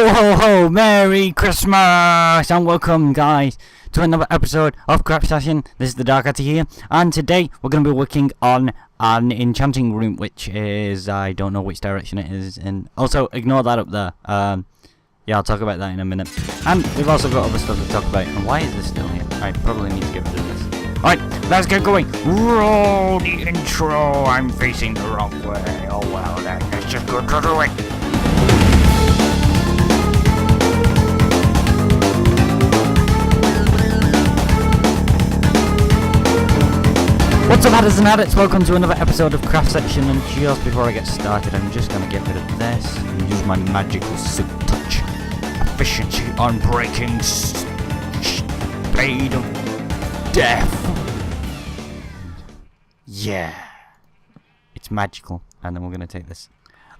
Ho ho ho! Merry Christmas! And welcome guys to another episode of Craftception. This is TheDarkHatty here, and today we're going to be working on an enchanting room, which is, I don't know which direction it is, and also ignore that up there. Yeah, I'll talk about that in a minute. And we've also got other stuff to talk about. And why is this still here? I probably need to get rid of this. Alright, let's get going. Roll the intro. I'm facing the wrong way. Oh well, then let's just go through it. What's up, hatters and addicts? Welcome to another episode of Craftception, and just before I get started, I'm just going to get rid of this and use my magical silk touch efficiency on breaking blade of death. Yeah, it's magical. And then we're going to take this.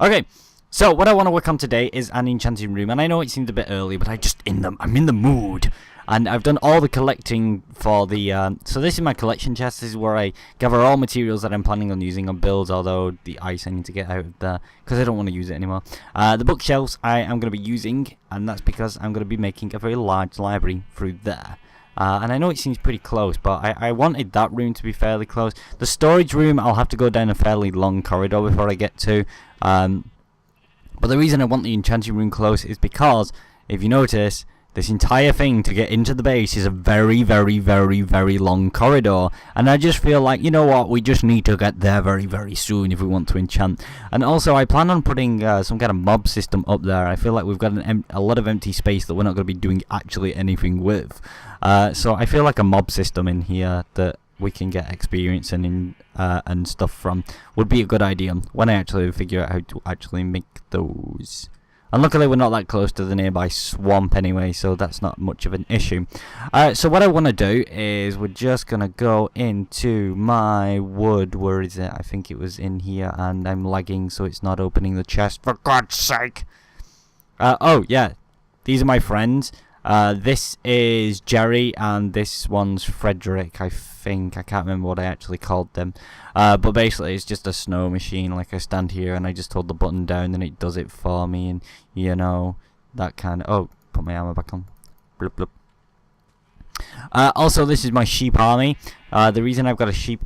Okay, so what I want to work on today is an enchanting room, and I know it seems a bit early, but I'm in the mood. And I've done all the collecting for the, so this is my collection chest. This is where I gather all materials that I'm planning on using on builds, although the ice I need to get out of there, because I don't want to use it anymore. The bookshelves I am going to be using, and that's because I'm going to be making a very large library through there. And I know it seems pretty close, but I wanted that room to be fairly close. The storage room, I'll have to go down a fairly long corridor before I get to. But the reason I want the enchanting room close is because, if you notice, this entire thing to get into the base is a very, very, very, very long corridor. And I just feel like, you know what, we just need to get there very, very soon if we want to enchant. And also, I plan on putting some kind of mob system up there. I feel like we've got a lot of empty space that we're not going to be doing actually anything with. So I feel like a mob system in here that we can get experience and stuff from would be a good idea when I actually figure out how to actually make those. And luckily we're not that close to the nearby swamp anyway, so that's not much of an issue. So what I want to do is we're just going to go into my wood. Where is it? I think it was in here, and I'm lagging so it's not opening the chest, for God's sake. Oh yeah, these are my friends. This is Jerry, and this one's Frederick, I think. I can't remember what I actually called them. But basically, it's just a snow machine. Like, I stand here, and I just hold the button down, and it does it for me, and, you know, that kind of... Oh, put my armor back on. Bloop, bloop. Also, this is my sheep army. The reason I've got a sheep...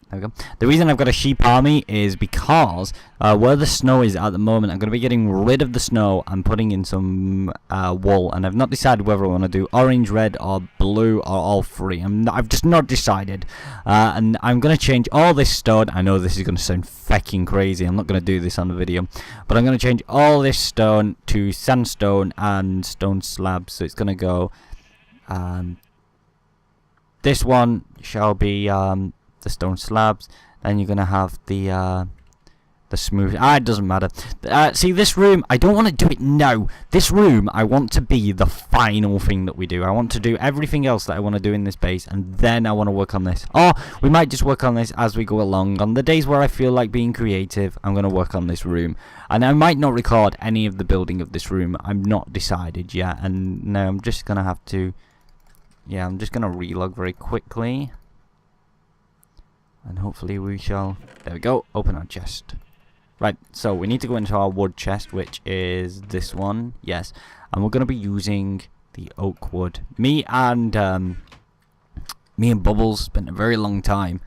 There we go. The reason I've got a sheep army is because where the snow is at the moment, I'm going to be getting rid of the snow and putting in some wool. And I've not decided whether I want to do orange, red, or blue, or all three. I've just not decided. And I'm going to change all this stone. I know this is going to sound fucking crazy. I'm not going to do this on the video. But I'm going to change all this stone to sandstone and stone slabs. So it's going to go... this one shall be... the stone slabs, then you're gonna have the smooth. It doesn't matter. See, this room, I don't want to do it now. This room, I want to be the final thing that we do. I want to do everything else that I want to do in this base, and then I want to work on this. Or we might just work on this as we go along. On the days where I feel like being creative, I'm gonna work on this room, and I might not record any of the building of this room. I'm not decided yet, and now I'm just gonna have to. Yeah, I'm just gonna relog very quickly. And hopefully we shall... There we go. Open our chest. Right, so we need to go into our wood chest, which is this one. Yes. And we're going to be using the oak wood. Me and Bubbles spent a very long time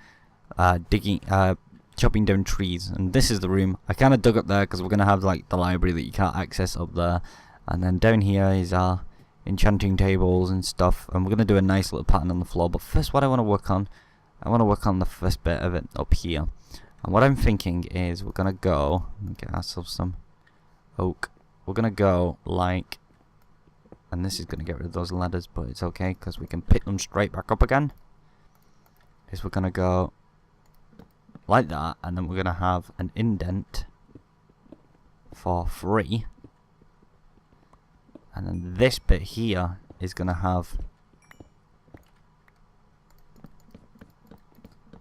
chopping down trees. And this is the room. I kind of dug up there because we're going to have like the library that you can't access up there. And then down here is our enchanting tables and stuff. And we're going to do a nice little pattern on the floor. But first, what I want to work on... I want to work on the first bit of it up here. And what I'm thinking is we're going to go... Get ourselves some oak. We're going to go like... And this is going to get rid of those ladders, but it's okay because we can pick them straight back up again. Is we're going to go like that, and then we're going to have an indent for 3. And then this bit here is going to have...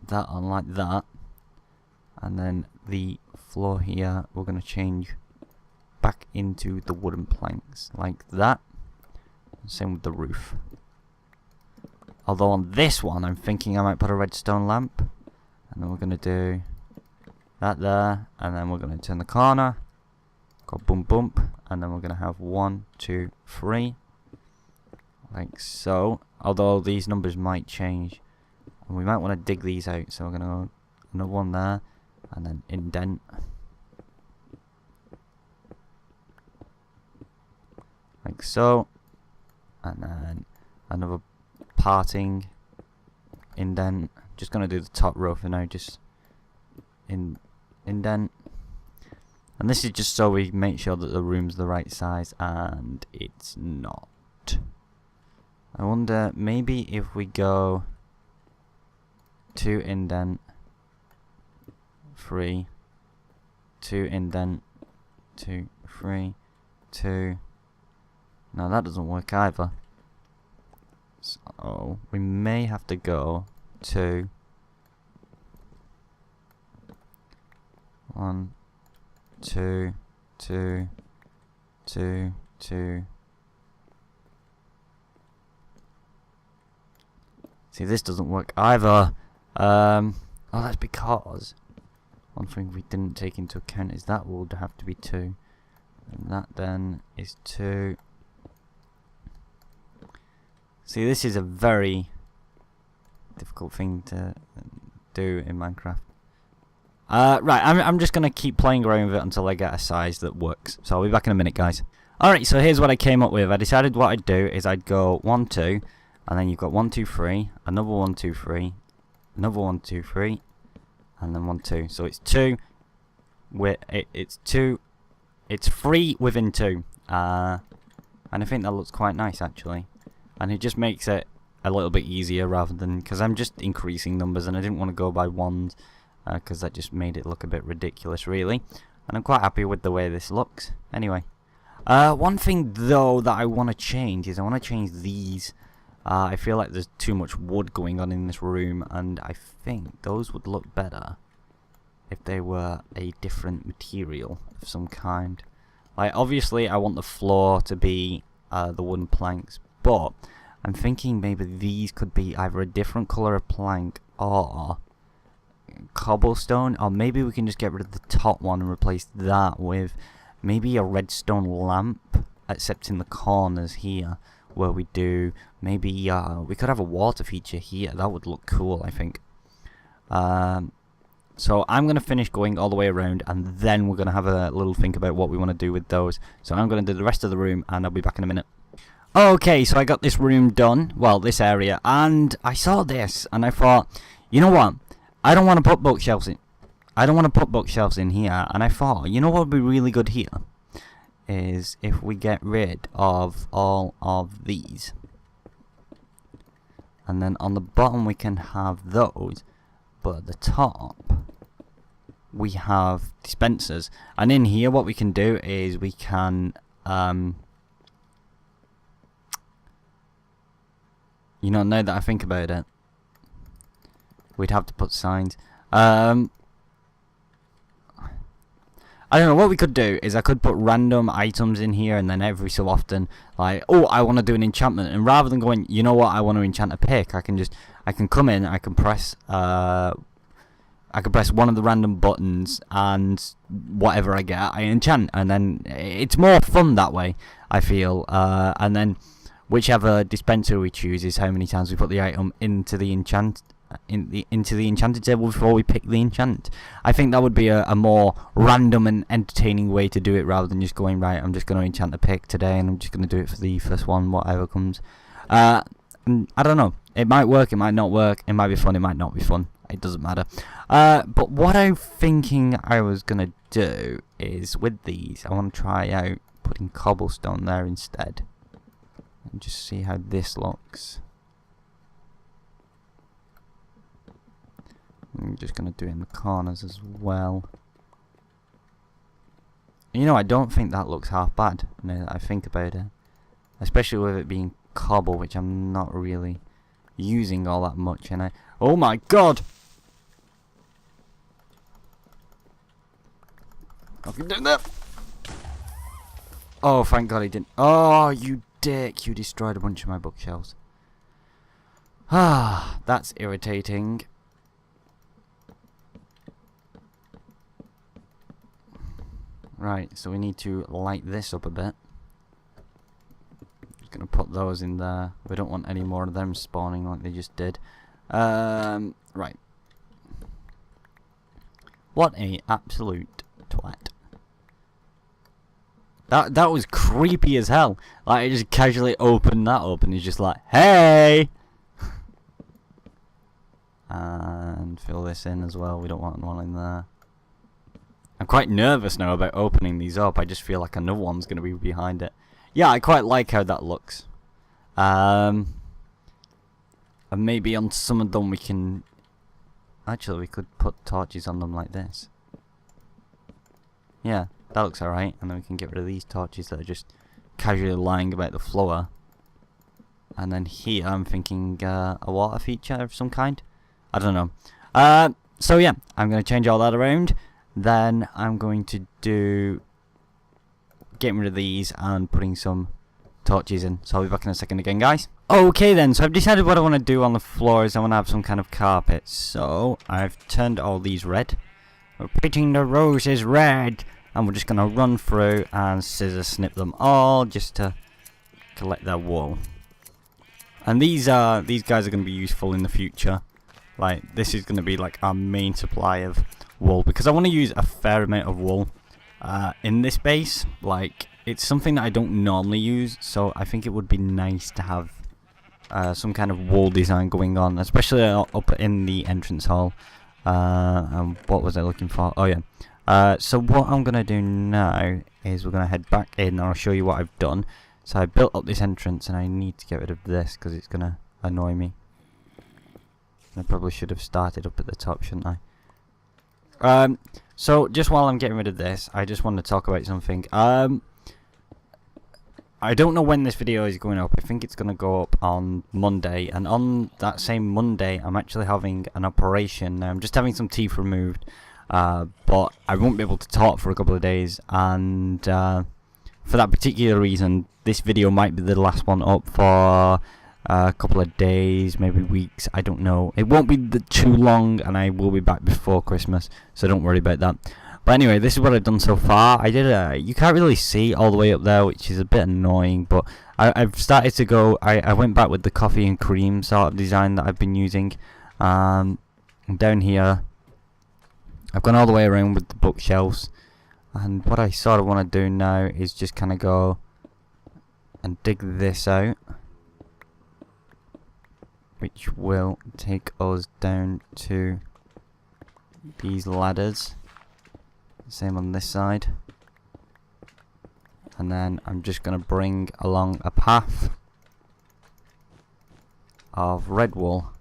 that on like that, and then the floor here we're going to change back into the wooden planks like that. Same with the roof, although on this one I'm thinking I might put a redstone lamp, and then we're going to do that there, and then we're going to turn the corner Got bump bump, and then we're gonna have 1, 2, 3, like so. Although these numbers might change, and we might want to dig these out. So we're gonna go another one there, and then indent, like so, and then another parting indent. Just gonna do the top row for now, just indent. And this is just so we make sure that the room's the right size, and it's not. I wonder, maybe if we go 2 indent, 3, 2 indent, 2, 3, 2. No, that doesn't work either. So we may have to go 2, 1, 2, 2, 2, 2. See, this doesn't work either. Oh, that's because one thing we didn't take into account is that would have to be 2, and that then is 2. See, this is a very difficult thing to do in Minecraft. Right, I'm just gonna keep playing around with it until I get a size that works. So I'll be back in a minute, guys. Alright, so here's what I came up with. I decided what I'd do is I'd go 1, 2, and then you've got 1, 2, 3, another 1, 2, 3, another 1, 2, 3, and then 1, 2. So it's 2 with it's 2. It's 3 within 2. And I think that looks quite nice actually. And it just makes it a little bit easier rather than, because I'm just increasing numbers and I didn't want to go by ones, because that just made it look a bit ridiculous really. And I'm quite happy with the way this looks. Anyway, one thing though that I want to change is I want to change these. I feel like there's too much wood going on in this room, and I think those would look better if they were a different material of some kind. Like, obviously I want the floor to be the wooden planks, but I'm thinking maybe these could be either a different colour of plank or cobblestone, or maybe we can just get rid of the top one and replace that with maybe a redstone lamp, except in the corners here where we do. Maybe we could have a water feature here. That would look cool, I think. So I'm going to finish going all the way around, and then we're going to have a little think about what we want to do with those. So I'm going to do the rest of the room, and I'll be back in a minute. Okay, so I got this room done, well, this area, and I saw this, and I thought, you know what, I don't want to put bookshelves in. I don't want to put bookshelves in here, and I thought, you know what would be really good here? Is if we get rid of all of these. And then on the bottom we can have those, but at the top we have dispensers. And in here what we can do is we can you know, now that I think about it, we'd have to put signs. I don't know, what we could do is I could put random items in here, and then every so often, like, oh, I want to do an enchantment, and rather than going, you know what, I want to enchant a pick, I can come in, I can press one of the random buttons, and whatever I get, I enchant, and then it's more fun that way, I feel. And then whichever dispenser we choose is how many times we put the item into the enchanted table before we pick the enchant. I think that would be a more random and entertaining way to do it, rather than just going, right, I'm just going to enchant a pick today and I'm just going to do it for the first one, whatever comes. I don't know, it might work, it might not work, it might be fun, it might not be fun, it doesn't matter. But what I'm thinking I was going to do is, with these, I want to try out putting cobblestone there instead and just see how this looks. I'm just going to do it in the corners as well. You know, I don't think that looks half bad now that I think about it. Especially with it being cobble, which I'm not really using all that much. And oh my god! I can do that! Oh, thank god he didn't. Oh, you dick! You destroyed a bunch of my bookshelves. Ah, that's irritating. Right, so we need to light this up a bit. Just gonna put those in there. We don't want any more of them spawning like they just did. Right. What a absolute twat. That was creepy as hell. Like, I just casually opened that up and he's just like, hey! And fill this in as well. We don't want one in there. I'm quite nervous now about opening these up. I just feel like another one's going to be behind it. Yeah, I quite like how that looks. And maybe on some of them we can... Actually, we could put torches on them like this. Yeah, that looks alright. And then we can get rid of these torches that are just casually lying about the floor. And then here, I'm thinking a water feature of some kind. I don't know. So yeah, I'm going to change all that around. Then I'm going to do getting rid of these and putting some torches in. So I'll be back in a second again, guys. Okay then, so I've decided what I want to do on the floor is I want to have some kind of carpet. So I've turned all these red. We're painting the roses red. And we're just going to run through and scissor snip them all just to collect their wool. And these guys are going to be useful in the future. Like, this is going to be like our main supply of wool, because I want to use a fair amount of wool in this base. Like, it's something that I don't normally use, so I think it would be nice to have some kind of wool design going on, especially up in the entrance hall. What was I looking for? Oh yeah. So what I'm going to do now is we're going to head back in and I'll show you what I've done. So I built up this entrance and I need to get rid of this because it's going to annoy me. I probably should have started up at the top, shouldn't I? So just while I'm getting rid of this, I just want to talk about something. I don't know when this video is going up. I think it's going to go up on Monday, and on that same Monday I'm actually having an operation. I'm just having some teeth removed, but I won't be able to talk for a couple of days, and for that particular reason this video might be the last one up for a couple of days, maybe weeks, I don't know. It won't be too long, and I will be back before Christmas, so don't worry about that. But anyway, this is what I've done so far. I did you can't really see all the way up there, which is a bit annoying, but I've started to go, I went back with the coffee and cream sort of design that I've been using. Down here, I've gone all the way around with the bookshelves, and what I sort of want to do now is just kind of go and dig this out, which will take us down to these ladders. Same on this side. And then I'm just going to bring along a path of red wool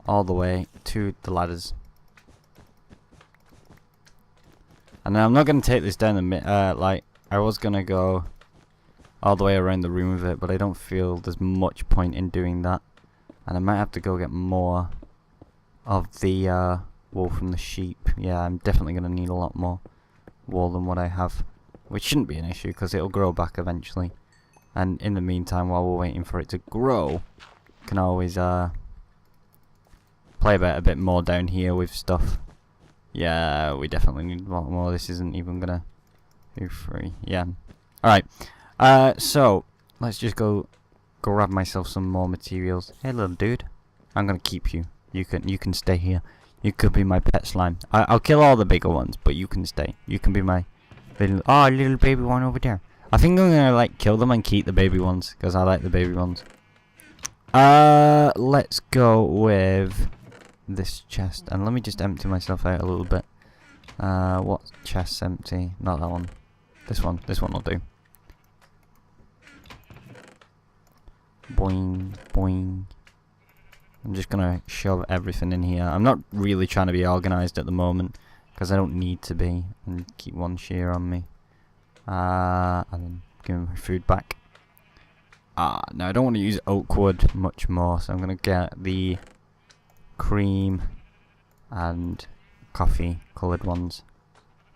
all the way to the ladders. And then I'm not going to take this down the like I was going to go all the way around the room with it, but I don't feel there's much point in doing that. And I might have to go get more of the wool from the sheep. Yeah, I'm definitely going to need a lot more wool than what I have, which shouldn't be an issue because it'll grow back eventually. And in the meantime, while we're waiting for it to grow, can always play about a bit more down here with stuff. Yeah, we definitely need a lot more. This isn't even going to do free. Yeah. Alright. So let's just go grab myself some more materials. Hey little dude, I'm gonna keep you. You can stay here. You could be my pet slime. I'll kill all the bigger ones, but you can stay. You can be my little baby one over there. I think I'm gonna like kill them and keep the baby ones because I like the baby ones. Let's go with this chest, and let me just empty myself out a little bit. What chest's empty? Not that one. This one will do. Boing, boing. I'm just gonna shove everything in here. I'm not really trying to be organised at the moment because I don't need to be, and keep one shear on me. And then give me my food back. Now I don't want to use oak wood much more, so I'm gonna get the cream and coffee coloured ones.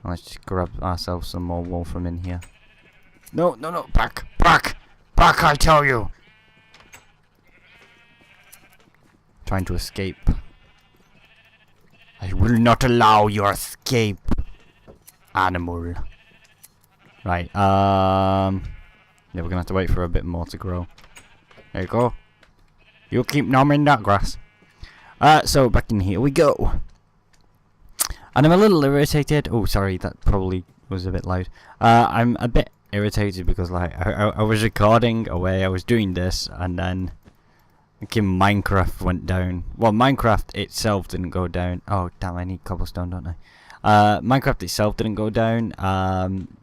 And let's just grab ourselves some more wool from in here. No, back, I tell you. Trying to escape. I will not allow your escape, animal. Right, yeah, we're gonna have to wait for a bit more to grow. There you go. You keep numbing that grass. So back in here we go. And I'm a little irritated. Oh, sorry, that probably was a bit loud. I'm a bit irritated because, like, I was recording away, I was doing this, and then Minecraft went down. Well, Minecraft itself didn't go down. Oh, damn, I need cobblestone, don't I? Minecraft itself didn't go down.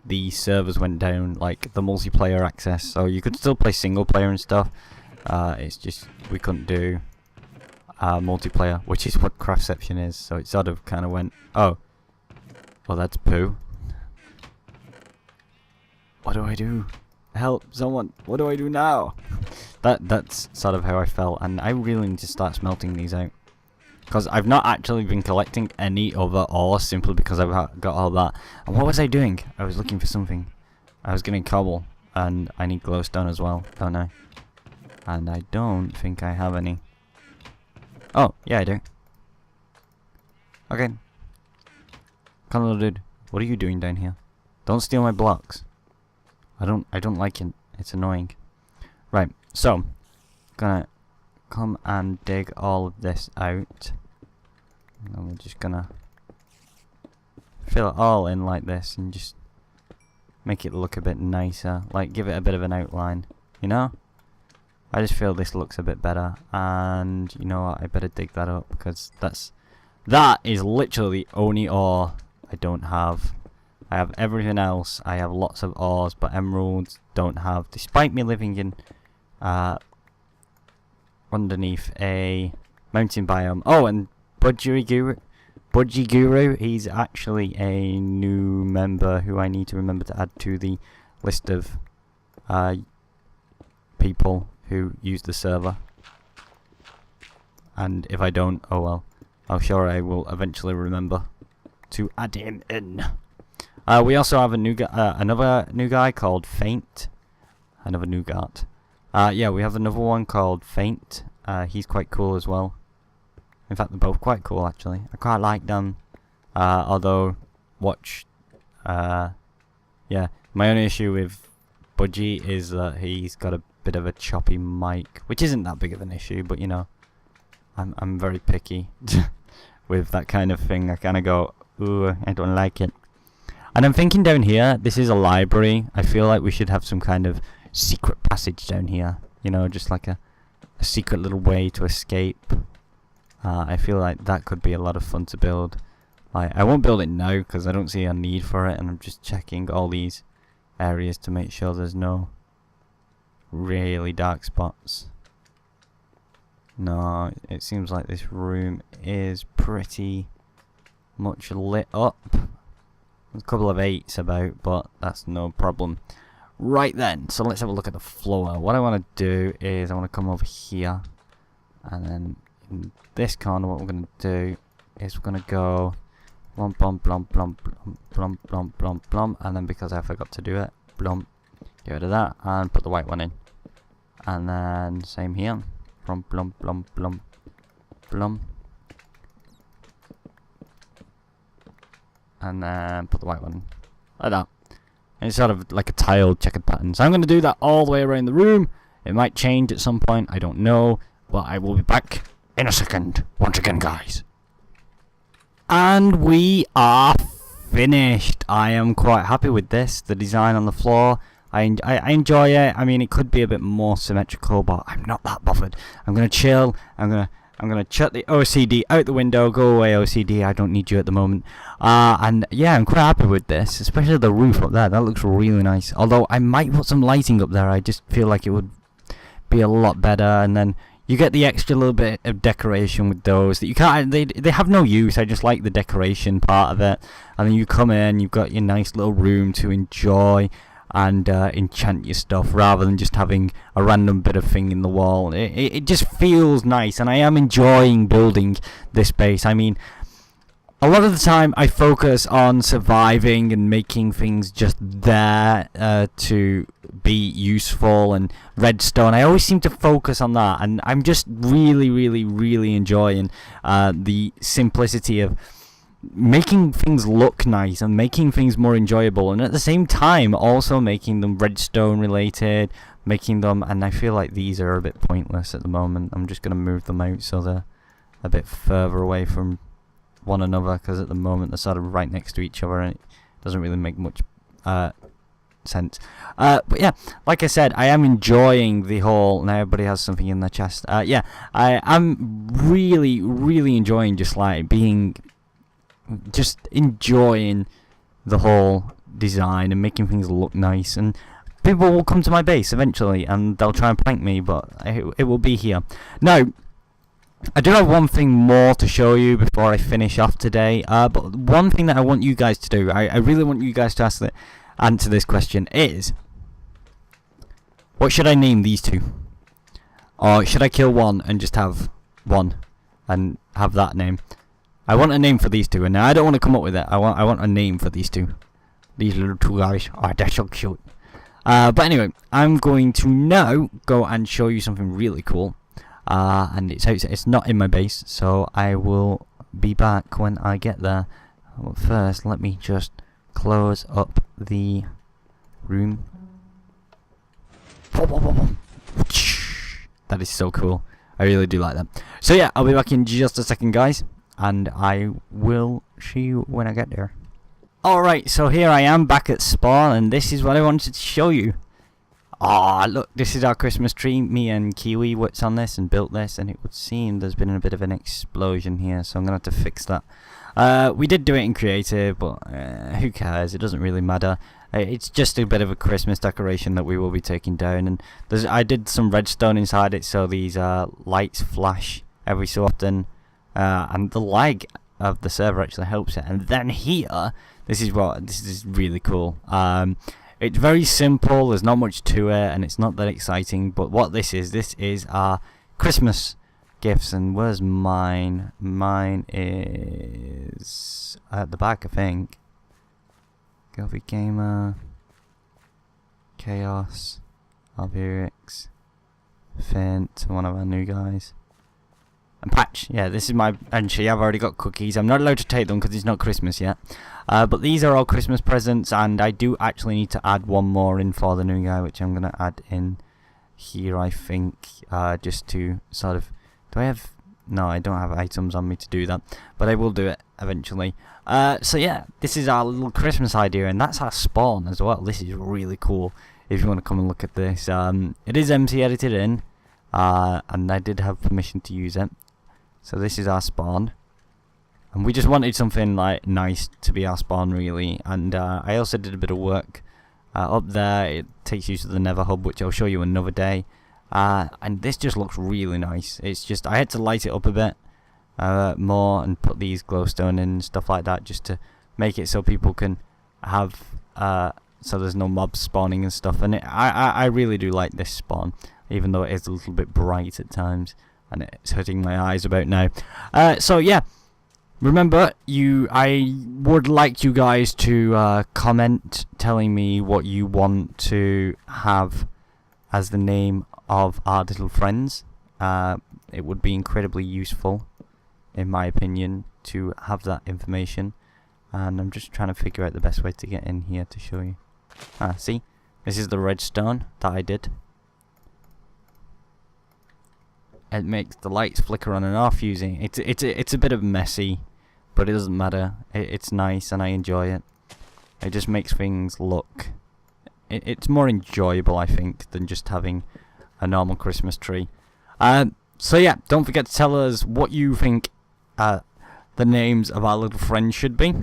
The servers went down, like the multiplayer access, so you could still play single player and stuff. It's just we couldn't do multiplayer, which is what Craftception is. So it sort of kind of went, oh, well, that's poo. What do I do? Help, someone! What do I do now? That's sort of how I felt, and I really need to start smelting these out. Because I've not actually been collecting any other ore simply because I've got all that. And what was I doing? I was looking for something. I was getting cobble, and I need glowstone as well, don't I? And I don't think I have any. Oh, yeah, I do. Okay. Come on, little dude. What are you doing down here? Don't steal my blocks. I don't like it. It's annoying. Right, so gonna come and dig all of this out. And we're just gonna fill it all in like this and just make it look a bit nicer. Like, give it a bit of an outline, you know? I just feel this looks a bit better, and you know what, I better dig that up because that is literally the only ore I don't have. I have everything else. I have lots of ores, but emeralds don't have, despite me living in underneath a mountain biome. Oh, and Budgie Guru, he's actually a new member who I need to remember to add to the list of people who use the server. And if I don't, oh well, I'm sure I will eventually remember to add him in. We also have a new another new guy called Faint. Another Nougat. Yeah, we have another one called Faint. He's quite cool as well. In fact, they're both quite cool actually. I quite like them. Although, yeah, my only issue with Budgie is that he's got a bit of a choppy mic, which isn't that big of an issue, but you know, I'm very picky with that kind of thing. I kind of go, ooh, I don't like it. And I'm thinking down here, this is a library. I feel like we should have some kind of secret passage down here. You know, just like a secret little way to escape. I feel like that could be a lot of fun to build. Like, I won't build it now because I don't see a need for it, and I'm just checking all these areas to make sure there's no really dark spots. No, it seems like this room is pretty much lit up. There's a couple of 8s about, but that's no problem. Right then, so let's have a look at the floor. What I want to do is I want to come over here, and then in this corner what we're going to do is we're going to go blump blump blump blump blump blump blump blump, and then because I forgot to do it, blump, get rid of that and put the white one in. And then same here, blump blump blump blump blump, and then put the white one like that. And it's sort of like a tiled checkered pattern. So I'm going to do that all the way around the room. It might change at some point, I don't know, but I will be back in a second. Once again, guys. And we are finished. I am quite happy with this. The design on the floor, I enjoy it. I mean, it could be a bit more symmetrical, but I'm not that bothered. I'm going to chill. I'm gonna chuck the OCD out the window. Go away, OCD. I don't need you at the moment. And yeah, I'm quite happy with this, especially the roof up there. That looks really nice. Although I might put some lighting up there. I just feel like it would be a lot better. And then you get the extra little bit of decoration with those that you can't. They have no use. I just like the decoration part of it. And then you come in, you've got your nice little room to enjoy and enchant your stuff, rather than just having a random bit of thing in the wall. It just feels nice, and I am enjoying building this base. I mean, a lot of the time I focus on surviving and making things just there to be useful, and redstone, I always seem to focus on that, and I'm just really enjoying the simplicity of making things look nice and making things more enjoyable, and at the same time also making them redstone related, making them, and I feel like these are a bit pointless at the moment. I'm just going to move them out so they're a bit further away from one another, because at the moment they're sort of right next to each other and it doesn't really make much sense. But yeah, like I said, I am enjoying the whole, now everybody has something in their chest. Yeah, I'm really enjoying just enjoying the whole design and making things look nice, and people will come to my base eventually and they'll try and prank me, but it will be here. Now, I do have one thing more to show you before I finish off today, but one thing that I want you guys to do, I really want you guys to answer this question is, what should I name these two? Or should I kill one and just have one and have that name? I want a name for these two, and I don't want to come up with it. I want a name for these two. These little two guys. Oh, they're so cute. But anyway, I'm going to now go and show you something really cool. And it's not in my base, so I will be back when I get there. Well, first, let me just close up the room. That is so cool. I really do like that. So yeah, I'll be back in just a second, guys, and I will see you when I get there. Alright, so here I am back at spawn, and this is what I wanted to show you. Ah, look, this is our Christmas tree. Me and Kiwi worked on this and built this, and it would seem there's been a bit of an explosion here, so I'm going to have to fix that. We did do it in creative, but who cares? It doesn't really matter. It's just a bit of a Christmas decoration that we will be taking down, and I did some redstone inside it, so these lights flash every so often, and the lag of the server actually helps it. And then here, this is really cool. It's very simple, there's not much to it, and it's not that exciting, but what this is our Christmas gifts. And where's mine? Mine is at the back, I think. Govi Gamer, Chaos, Alberix, Fint, one of our new guys, and Patch. Yeah, this is my, actually I've already got cookies. I'm not allowed to take them because it's not Christmas yet. But these are all Christmas presents, and I do actually need to add one more in for the new guy, which I'm going to add in here, I think, just to sort of, do I have, no, I don't have items on me to do that, but I will do it eventually. So yeah, this is our little Christmas idea, and that's our spawn as well. This is really cool if you want to come and look at this. It is MC edited in, and I did have permission to use it. So this is our spawn, and we just wanted something like nice to be our spawn, really. And I also did a bit of work up there. It takes you to the Nether hub, which I'll show you another day. And this just looks really nice. It's just, I had to light it up a bit more and put these glowstone in and stuff like that, just to make it so people can have so there's no mobs spawning and stuff. And I really do like this spawn, even though it is a little bit bright at times, and it's hurting my eyes about now. So yeah, remember, I would like you guys to comment telling me what you want to have as the name of our little friends. It would be incredibly useful, in my opinion, to have that information. And I'm just trying to figure out the best way to get in here to show you. See? This is the redstone that I did. It makes the lights flicker on and off using it's a bit of messy, but it doesn't matter. It's nice and I enjoy it. It just makes things look, it's more enjoyable, I think, than just having a normal Christmas tree. So yeah, don't forget to tell us what you think the names of our little friends should be.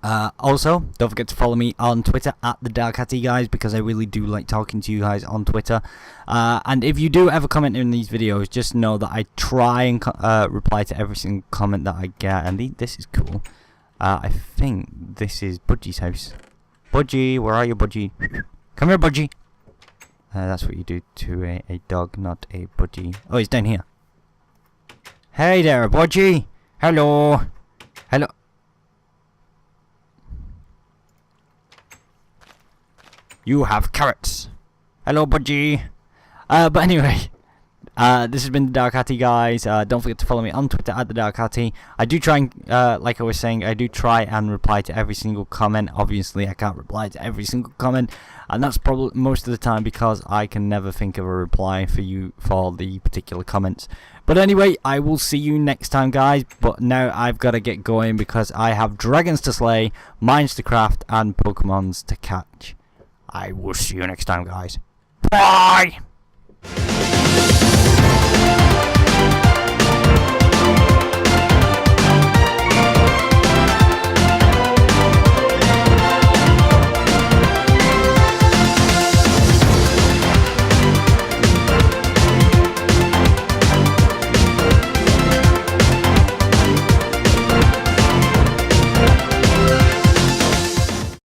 Also, don't forget to follow me on Twitter at TheDarkHatty, guys, because I really do like talking to you guys on Twitter. And if you do ever comment in these videos, just know that I try and reply to every single comment that I get. And this is cool. I think this is Budgie's house. Budgie, where are you, Budgie? Come here, Budgie. That's what you do to a dog, not a budgie. Oh, he's down here. Hey there, Budgie. Hello. Hello. You have carrots. Hello, Budgie. But anyway, This has been the TheDarkHatty, guys. Don't forget to follow me on Twitter at TheDarkHatty. I do try and, like I was saying, I do try and reply to every single comment. Obviously, I can't reply to every single comment, and that's probably most of the time because I can never think of a reply for you for the particular comments. But anyway, I will see you next time, guys. But now I've got to get going because I have dragons to slay, mines to craft, and Pokemons to catch. I will see you next time, guys. Bye!